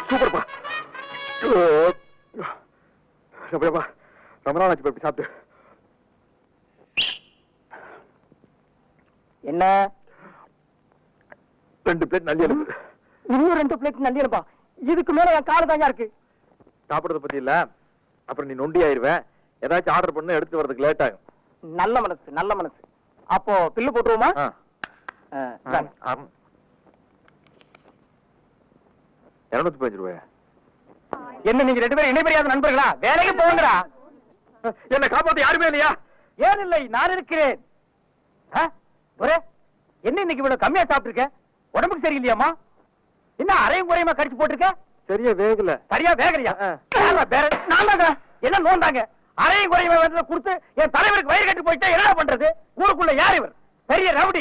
சூப்பர்ப்பா. எப்படியாப்பா ரொம்ப நாள் ஆச்சு இப்படி சாப்பிட்டு. என்ன 2 பிளேட் நல்லி இருக்கு. இன்னும் 2 பிளேட் நல்லி இருப்பா. இதுக்கு மேல என் கால தாங்க இருக்கு. சாப்பிடறத பத்தி இல்ல, அப்புறம் நீ நொண்டி ஆயிருவேன். ஏதாச்சும் ஆர்டர் பண்ண எடுத்து வரதுக்கு லேட் ஆகும். நல்ல மனசு நல்ல மனசு. அப்போ பில்லு போட்டுருவோமா? 215 ரூபாய். என்ன நீங்க 2 பேரும் இணைபெரியாத நண்பர்களா? வேலைக்கு போங்கடா. என்ன காப்பாத்த யாருமே இல்லையா? ஏன் இல்லை, நான் இருக்கிறேன். என்ன இன்னைக்கு இவ்வளவு கம்மியா சாப்பிட்டு உடம்புக்கு சரியில்லையாமா? என்ன அரையும் குறையுமா கடிச்சு போட்டிருக்க? சரியா வேகல. சரியா வேகலையா? என்ன நோந்தாங்க? அரையும் குறையுமா கொடுத்து என் தலைவருக்கு வயிறு கட்டி போயிட்டா என்ன பண்றது? ஊருக்குள்ள யார் இவர்? பெரிய ரவுடி.